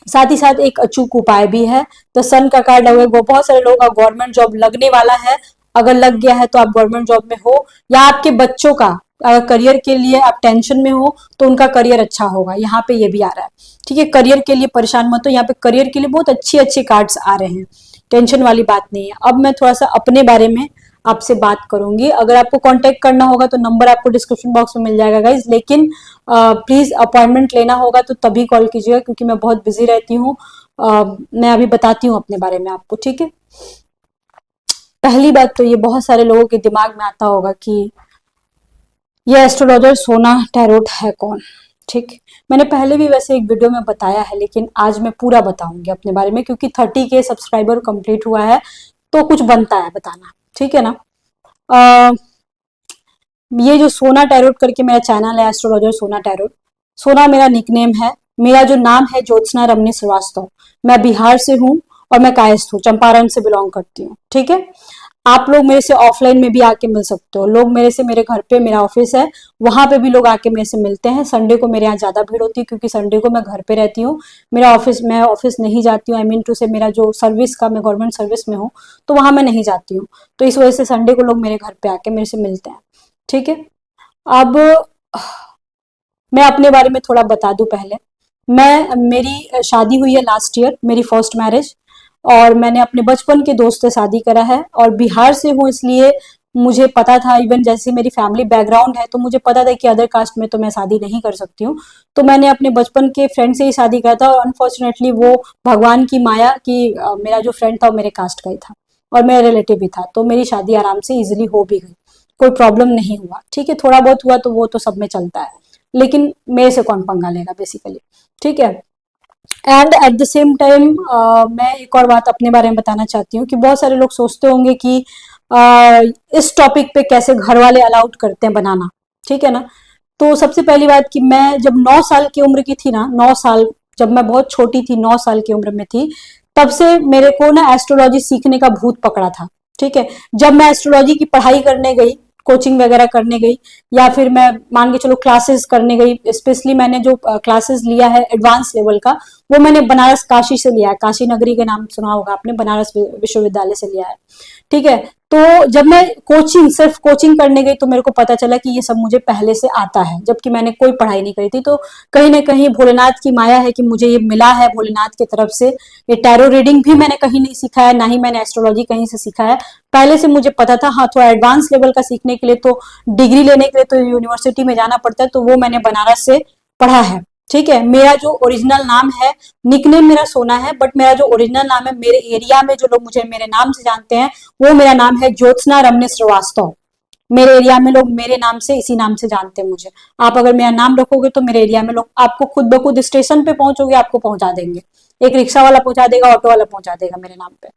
साथ ही साथ एक अचूक उपाय भी है। तो सन का कार्ड अगर वो बहुत सारे लोगों का गवर्नमेंट जॉब लगने वाला है, अगर लग गया है तो आप गवर्नमेंट जॉब में हो, या आपके बच्चों का अगर करियर के लिए आप टेंशन में हो तो उनका करियर अच्छा होगा, यहाँ पे ये भी आ रहा है, ठीक है। करियर के लिए परेशान मत हो, यहाँ पे करियर के लिए बहुत अच्छे अच्छे कार्ड्स आ रहे हैं, टेंशन वाली बात नहीं है। अब मैं थोड़ा सा अपने बारे में आपसे बात करूंगी। अगर आपको कांटेक्ट करना होगा तो नंबर आपको डिस्क्रिप्शन बॉक्स में मिल जाएगा गाइज, लेकिन प्लीज अपॉइंटमेंट लेना होगा तो तभी कॉल कीजिएगा, क्योंकि मैं बहुत बिजी रहती हूँ। मैं अभी बताती हूँ अपने बारे में आपको, ठीक है। पहली बात तो ये बहुत सारे लोगों के दिमाग में आता होगा कि ये एस्ट्रोलॉजर सोना टैरोट है कौन, ठीक। मैंने पहले भी वैसे एक वीडियो में बताया है, लेकिन आज मैं पूरा बताऊंगी अपने बारे में, क्योंकि 30K सब्सक्राइबर कंप्लीट हुआ है तो कुछ बनता है बताना, ठीक है ना। ये जो सोना टैरोट करके मेरा चैनल है, एस्ट्रोलॉजर सोना टैरोट, सोना मेरा निकनेम है। मेरा जो नाम है ज्योत्सना रमनी श्रीवास्तव, मैं बिहार से हूँ और मैं कायस्थ हूँ, चंपारण से बिलोंग करती हूँ, ठीक है। आप लोग मेरे से ऑफलाइन में भी आके मिल सकते हो, लोग मेरे से, मेरे घर पे मेरा ऑफिस है, वहां पे भी लोग आके मेरे से मिलते हैं। संडे को मेरे यहाँ ज्यादा भीड़ होती है क्योंकि संडे को मैं घर पे रहती हूँ, मेरा ऑफिस, मैं ऑफिस नहीं जाती हूँ, आई मीन टू से मेरा जो सर्विस का, मैं गवर्नमेंट सर्विस में हूँ तो वहां मैं नहीं जाती हूँ, तो इस वजह से संडे को लोग मेरे घर पे आके मेरे से मिलते हैं, ठीक है। अब मैं अपने बारे में थोड़ा बता दूं पहले। मेरी शादी हुई है लास्ट ईयर, मेरी फर्स्ट मैरिज, और मैंने अपने बचपन के दोस्त से शादी करा है, और बिहार से हूँ इसलिए मुझे पता था, इवन जैसे मेरी फैमिली बैकग्राउंड है तो मुझे पता था कि अदर कास्ट में तो मैं शादी नहीं कर सकती हूँ, तो मैंने अपने बचपन के फ्रेंड से ही शादी करा था, और अनफॉर्चुनेटली वो भगवान की माया कि मेरा जो फ्रेंड था वो मेरे कास्ट का ही था और मेरा रिलेटिव भी था, तो मेरी शादी आराम से इजिली हो भी गई, कोई प्रॉब्लम नहीं हुआ, ठीक है। थोड़ा बहुत हुआ तो वो तो सब में चलता है, लेकिन मेरे से कौन पंगा लेगा बेसिकली, ठीक है। And at the same time मैं एक और बात अपने बारे में बताना चाहती हूँ कि बहुत सारे लोग सोचते होंगे कि इस टॉपिक पे कैसे घर वाले अलाउड करते हैं बनाना, ठीक है ना। तो सबसे पहली बात कि मैं जब 9 साल की उम्र की थी ना, 9 साल, जब मैं बहुत छोटी थी, 9 साल की उम्र में थी, तब से मेरे को ना एस्ट्रोलॉजी सीखने का भूत पकड़ा था, ठीक है। जब मैं एस्ट्रोलॉजी की पढ़ाई करने गई, कोचिंग वगैरह करने गई, या फिर मैं मान के चलो क्लासेस करने गई, स्पेशली मैंने जो क्लासेस लिया है एडवांस लेवल का, वो मैंने बनारस काशी से लिया है, काशी नगरी के नाम सुना होगा आपने, बनारस विश्वविद्यालय से लिया है, ठीक है। तो जब मैं कोचिंग, सिर्फ कोचिंग करने गई तो मेरे को पता चला कि ये सब मुझे पहले से आता है, जबकि मैंने कोई पढ़ाई नहीं करी थी। तो कहीं ना कहीं भोलेनाथ की माया है कि मुझे ये मिला है भोलेनाथ की तरफ से। ये टैरो रीडिंग भी मैंने कहीं नहीं सीखा है, ना ही मैंने एस्ट्रोलॉजी कहीं से सीखा है, पहले से मुझे पता था। हाँ, थोड़ा एडवांस लेवल का सीखने के लिए तो, डिग्री लेने के लिए तो यूनिवर्सिटी में जाना पड़ता है, तो वो मैंने बनारस से पढ़ा है, ठीक है। मेरा जो ओरिजिनल नाम है, निकनेम मेरा सोना है, बट मेरा जो ओरिजिनल नाम है, मेरे एरिया में जो लोग मुझे मेरे नाम से जानते हैं, वो मेरा नाम है ज्योत्सना रमनी श्रीवास्तव, मेरे एरिया में लोग मेरे नाम से, इसी नाम से जानते हैं मुझे। आप अगर मेरा नाम रखोगे तो मेरे एरिया में लोग आपको खुद ब खुद स्टेशन पे पहुंचोगे, आपको पहुंचा देंगे। एक रिक्शा वाला पहुंचा देगा, ऑटो वाला पहुंचा देगा मेरे नाम पे।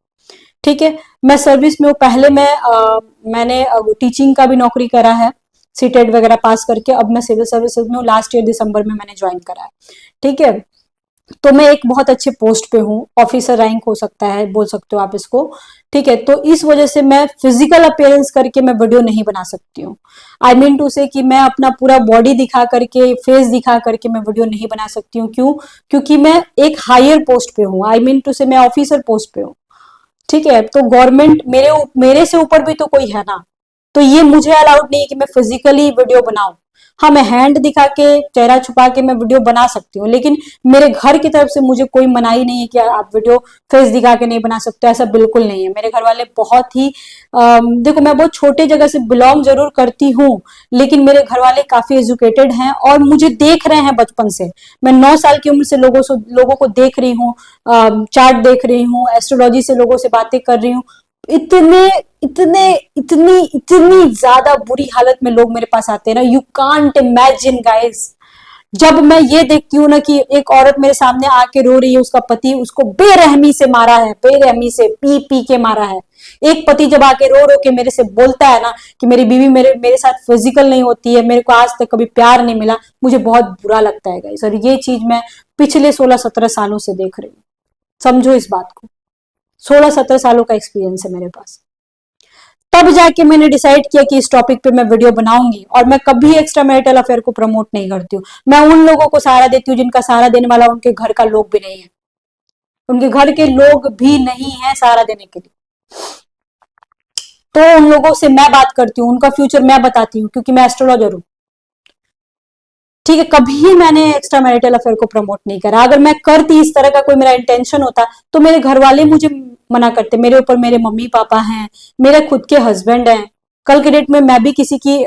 ठीक है, मैं सर्विस में हूँ। पहले मैंने टीचिंग का भी नौकरी करा है, सीटेट वगैरह पास करके। अब मैं सिविल सर्विसेज में हूँ, लास्ट ईयर दिसंबर में मैंने ज्वाइन करा है। ठीक है, तो मैं एक बहुत अच्छे पोस्ट पे हूँ, ऑफिसर रैंक हो सकता है, बोल सकते हो आप इसको। ठीक है, तो इस वजह से मैं फिजिकल अपीयरेंस करके मैं वीडियो नहीं बना सकती हूँ। आई मीन टू से कि मैं अपना पूरा बॉडी दिखा करके, फेस दिखा करके मैं वीडियो नहीं बना सकती हूँ। क्यों? क्योंकि मैं एक हायर पोस्ट पे हूँ, आई मीन टू से मैं ऑफिसर पोस्ट पे हूँ। ठीक है, तो गवर्नमेंट मेरे से ऊपर भी तो कोई है ना, तो ये मुझे अलाउड नहीं है कि मैं फिजिकली वीडियो बनाऊं। हाँ, मैं हैंड दिखा के, चेहरा छुपा के मैं वीडियो बना सकती हूँ, लेकिन मेरे घर की तरफ से मुझे कोई मनाही नहीं है कि आप वीडियो फेस दिखा के नहीं बना सकते। ऐसा बिल्कुल नहीं है। मेरे घर वाले बहुत ही देखो, मैं बहुत छोटे जगह से बिलोंग जरूर करती हूँ, लेकिन मेरे घर वाले काफी एजुकेटेड हैं और मुझे देख रहे हैं बचपन से। मैं 9 साल की उम्र से लोगों को देख रही हूँ, चार्ट देख रही हूँ, एस्ट्रोलॉजी से लोगों से बातें कर रही हूँ। इतने इतने इतनी इतनी ज्यादा बुरी हालत में लोग मेरे पास आते हैं ना, यू कांट इमेजिन गाइस। जब मैं ये देखती हूँ ना कि एक औरत मेरे सामने आके रो रही है, उसका पति उसको बेरहमी से मारा है, बेरहमी से पी पी के मारा है। एक पति जब आके रो रो के मेरे से बोलता है ना कि मेरी बीवी मेरे साथ फिजिकल नहीं होती है, मेरे को आज तक कभी प्यार नहीं मिला, मुझे बहुत बुरा लगता है गाइस। और ये चीज मैं पिछले 16-17 सालों से देख रही हूँ। समझो इस बात को, 16-17 सालों का एक्सपीरियंस है मेरे पास। तब जाके मैंने डिसाइड किया कि इस टॉपिक पे मैं वीडियो बनाऊंगी। और मैं कभी एक्स्ट्रा मैरिटल अफेयर को प्रमोट नहीं करती हूँ। मैं उन लोगों को सहारा देती हूँ जिनका सहारा देने वाला उनके घर का लोग भी नहीं है, उनके घर के लोग भी नहीं है सहारा देने के लिए। तो उन लोगों से मैं बात करती हूँ, उनका फ्यूचर मैं बताती हूँ, क्योंकि मैं एस्ट्रोलॉजर हूँ। ठीक है, कभी मैंने एक्स्ट्रा मैरिटल अफेयर को प्रमोट नहीं करा। अगर मैं करती, इस तरह का कोई मेरा इंटेंशन होता, तो मेरे घर वाले मुझे मना करते। मेरे ऊपर मेरे मम्मी पापा हैं, मेरे खुद के हस्बैंड हैं। कल के डेट में मैं भी किसी की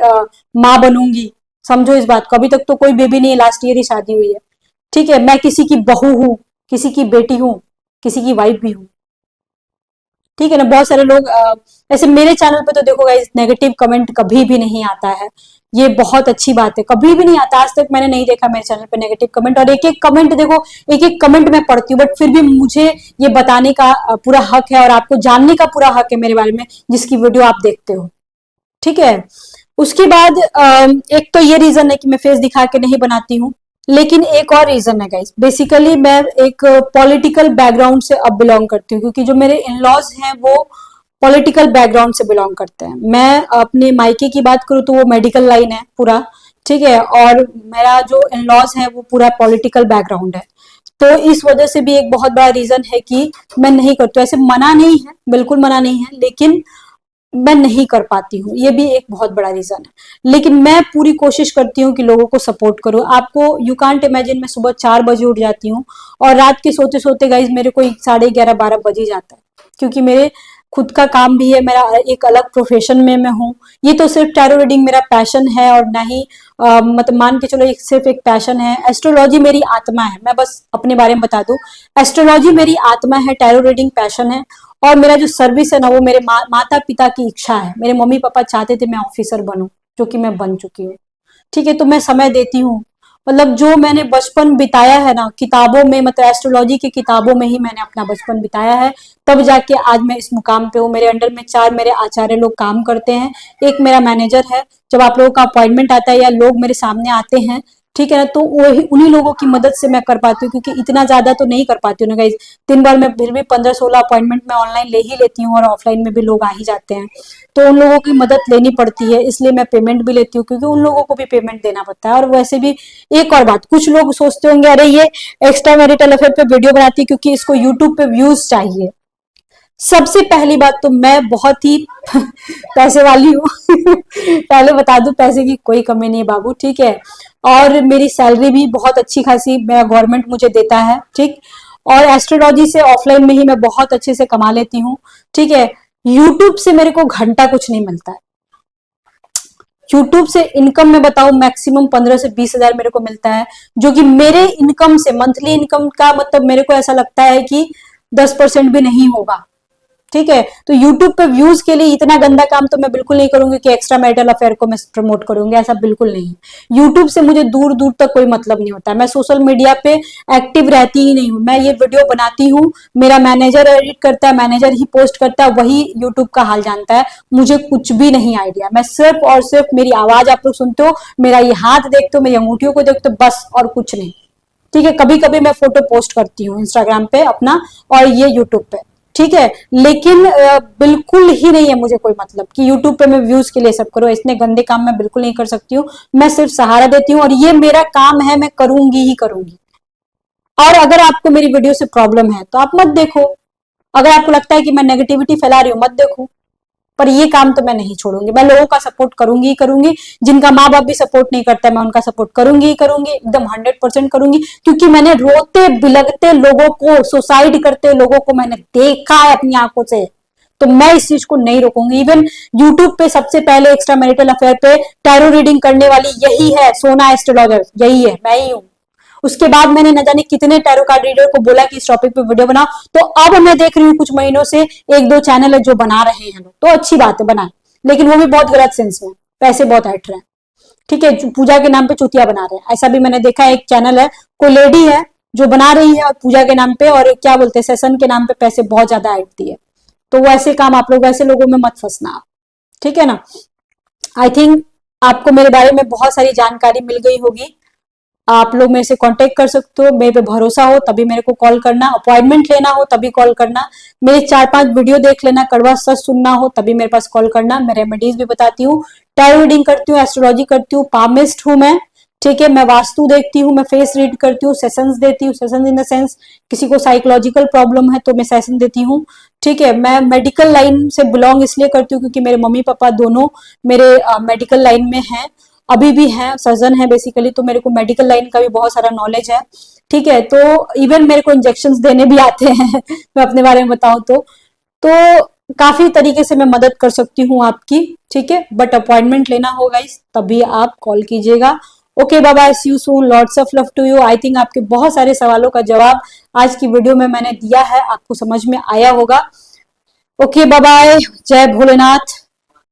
माँ बनूंगी। समझो इस बात को। अभी तक तो कोई बेबी नहीं है, लास्ट ईयर ही शादी हुई है। ठीक है, मैं किसी की बहू हूँ, किसी की बेटी हूँ, किसी की वाइफ भी हूँ। ठीक है ना। बहुत सारे लोग ऐसे मेरे चैनल पे तो देखो गाइस, नेगेटिव कमेंट कभी भी नहीं आता है। ये बहुत अच्छी बात है, कभी भी नहीं आता। आज तक मैंने नहीं देखा मेरे चैनल पे नेगेटिव कमेंट। और एक एक कमेंट देखो, एक एक कमेंट मैं पढ़ती हूँ, बट फिर भी मुझे ये बताने का पूरा हक है और आपको जानने का पूरा हक है मेरे बारे में, जिसकी वीडियो आप देखते हो। ठीक है, उसके बाद एक तो ये रीजन है कि मैं फेस दिखा के नहीं बनाती हूँ, लेकिन एक और रीजन है गाइस। बेसिकली मैं एक पॉलिटिकल बैकग्राउंड से अब बिलोंग करती हूँ, क्योंकि जो मेरे इन लॉज हैं वो पॉलिटिकल बैकग्राउंड से बिलोंग करते हैं। मैं अपने मायके की बात करूँ तो वो मेडिकल लाइन है पूरा। ठीक है, और मेरा जो इन लॉज है वो पूरा पॉलिटिकल बैकग्राउंड है। तो इस वजह से भी एक बहुत बड़ा रीजन है कि मैं नहीं करती। ऐसे मना नहीं है, बिल्कुल मना नहीं है, लेकिन मैं नहीं कर पाती हूँ, ये भी एक बहुत बड़ा रीजन है। लेकिन मैं पूरी कोशिश करती हूँ कि लोगों को सपोर्ट करूँ। आपको यू कांट इमेजिन, मैं सुबह 4 बजे उठ जाती हूँ और रात के सोते सोते गाइज मेरे को 11:30-12 बज ही जाता है, क्योंकि मेरे खुद का काम भी है, मेरा एक अलग प्रोफेशन में मैं हूँ। ये तो सिर्फ टैरो रीडिंग मेरा पैशन है और ना ही मतलब मान के चलो सिर्फ एक पैशन है। एस्ट्रोलॉजी मेरी आत्मा है, मैं बस अपने बारे में बता दूं, एस्ट्रोलॉजी मेरी आत्मा है, टैरो रीडिंग पैशन है। और मेरा जो सर्विस है ना, वो मेरे माता पिता की इच्छा है। मेरे मम्मी पापा चाहते थे मैं ऑफिसर बनूं, जो कि मैं बन चुकी हूँ। ठीक है, तो मैं समय देती हूँ। मतलब जो मैंने बचपन बिताया है ना किताबों में, मतलब एस्ट्रोलॉजी की किताबों में ही मैंने अपना बचपन बिताया है, तब जाके आज मैं इस मुकाम पे हूँ। मेरे अंडर में 4 मेरे आचार्य लोग काम करते हैं, एक मेरा मैनेजर है। जब आप लोगों का अपॉइंटमेंट आता है या लोग मेरे सामने आते हैं, ठीक है ना, तो वही उन्हीं लोगों की मदद से मैं कर पाती हूँ, क्योंकि इतना ज्यादा तो नहीं कर पाती हूँ ना गाइज। दिन भर में फिर भी 15-16 अपॉइंटमेंट मैं ऑनलाइन ले ही लेती हूँ और ऑफलाइन में भी लोग आ ही जाते हैं, तो उन लोगों की मदद लेनी पड़ती है, इसलिए मैं पेमेंट भी लेती हूँ, क्योंकि उन लोगों को भी पेमेंट देना पड़ता है। और वैसे भी एक और बात, कुछ लोग सोचते होंगे अरे ये एक्स्ट्रा मैरिटल अफेयर पे वीडियो बनाती है क्योंकि इसको यूट्यूब पे व्यूज चाहिए। सबसे पहली बात तो मैं बहुत ही पैसे वाली हूँ पहले बता दूं, पैसे की कोई कमी नहीं है बाबू। ठीक है, और मेरी सैलरी भी बहुत अच्छी खासी मेरा गवर्नमेंट मुझे देता है। ठीक, और एस्ट्रोलॉजी से ऑफलाइन में ही मैं बहुत अच्छे से कमा लेती हूँ। ठीक है, यूट्यूब से मेरे को घंटा कुछ नहीं मिलता है। यूट्यूब से इनकम में बताऊं मैक्सिमम 15 से 20 हजार मेरे को मिलता है, जो कि मेरे इनकम से, मंथली इनकम का मतलब मेरे को ऐसा लगता है कि 10% भी नहीं होगा। ठीक है। तो यूट्यूब पे व्यूज के लिए इतना गंदा काम तो मैं बिल्कुल नहीं करूंगी कि एक्स्ट्रा मैरिटल अफेयर को मैं प्रमोट करूंगी, ऐसा बिल्कुल नहीं है। यूट्यूब से मुझे दूर दूर तक कोई मतलब नहीं होता है। मैं सोशल मीडिया पे एक्टिव रहती ही नहीं हूँ। मैं ये वीडियो बनाती हूँ, मेरा मैनेजर एडिट करता है, मैनेजर ही पोस्ट करता है, वही यूट्यूब का हाल जानता है। मुझे कुछ भी नहीं आइडिया। मैं सिर्फ और सिर्फ मेरी आवाज आप लोग सुनते हो, मेरा ये हाथ देखते हो, मेरी अंगूठियों को देखते हो, बस, और कुछ नहीं। ठीक है। कभी कभी मैं फोटो पोस्ट करती हूँ इंस्टाग्राम पे अपना, और ये यूट्यूब पे, ठीक है। लेकिन बिल्कुल ही नहीं है मुझे कोई मतलब कि यूट्यूब पे मैं व्यूज के लिए सब करो। इतने गंदे काम मैं बिल्कुल नहीं कर सकती हूँ। मैं सिर्फ सहारा देती हूँ, और ये मेरा काम है, मैं करूंगी ही करूंगी। और अगर आपको मेरी वीडियो से प्रॉब्लम है तो आप मत देखो। अगर आपको लगता है कि मैं नेगेटिविटी फैला रही हूँ, मत देखो। पर ये काम तो मैं नहीं छोड़ूंगी। मैं लोगों का सपोर्ट करूंगी ही करूंगी। जिनका माँ बाप भी सपोर्ट नहीं करता, मैं उनका सपोर्ट करूंगी ही करूंगी, एकदम 100% करूंगी। क्योंकि मैंने रोते बिलखते लोगों को, सुसाइड करते लोगों को मैंने देखा है अपनी आंखों से। तो मैं इस चीज को नहीं रोकूंगी। इवन यूट्यूब पे सबसे पहले एक्स्ट्रा मैरिटल अफेयर पे टैरो रीडिंग करने वाली यही है, सोना एस्ट्रोलॉजर, यही है, मैं ही हूँ। उसके बाद मैंने न जाने कितने टैरो कार्ड रीडर को बोला कि इस टॉपिक पे वीडियो बनाओ। तो अब मैं देख रही हूँ कुछ महीनों से एक दो चैनल है जो बना रहे हैं लोग, तो अच्छी बात है, बनाए। लेकिन वो भी बहुत गलत सेंस में, पैसे बहुत हट रहे हैं। ठीक है। पूजा के नाम पे चुतिया बना रहे हैं, ऐसा भी मैंने देखा है। एक चैनल है, कोई लेडी है जो बना रही है और पूजा के नाम पे, और क्या बोलते हैं, सेशन के नाम पे पैसे बहुत ज्यादा हटती है। तो वो ऐसे काम आप लोग, ऐसे लोगों में मत फंसना आप, ठीक है ना। आई थिंक आपको मेरे बारे में बहुत सारी जानकारी मिल गई होगी। आप लोग मेरे से कांटेक्ट कर सकते हो। मेरे पे भरोसा हो तभी मेरे को कॉल करना, अपॉइंटमेंट लेना हो तभी कॉल करना, मेरे 4-5 वीडियो देख लेना, कड़वा सच सुनना हो तभी मेरे पास कॉल करना। मैं रेमेडीज भी बताती हूँ, टैरो रीडिंग करती हूँ, एस्ट्रोलॉजी करती हूँ, पामिस्ट हूँ मैं, ठीक है। मैं वास्तु देखती हूँ, मैं फेस रीड करती हूँ, सेशंस देती हूँ। सेशन इन द सेंस, किसी को साइकोलॉजिकल प्रॉब्लम है तो मैं सेशन देती हूँ, ठीक है। मैं मेडिकल लाइन से बिलोंग इसलिए करती हूँ क्योंकि मेरे मम्मी पापा दोनों मेरे मेडिकल लाइन में हैं, अभी भी हैं, सर्जन है बेसिकली। तो मेरे को मेडिकल लाइन का भी बहुत सारा नॉलेज है, ठीक है। तो इवन मेरे को इंजेक्शन देने भी आते हैं मैं अपने बारे में बताऊं तो काफी तरीके से मैं मदद कर सकती हूँ आपकी, ठीक है। बट अपॉइंटमेंट लेना होगा इस, तभी आप कॉल कीजिएगा। Okay, bye bye, see you soon, lots of love to you. I think आपके बहुत सारे सवालों का जवाब आज की वीडियो में मैंने दिया है, आपको समझ में आया होगा। ओके, बाय बाय, जय भोलेनाथ।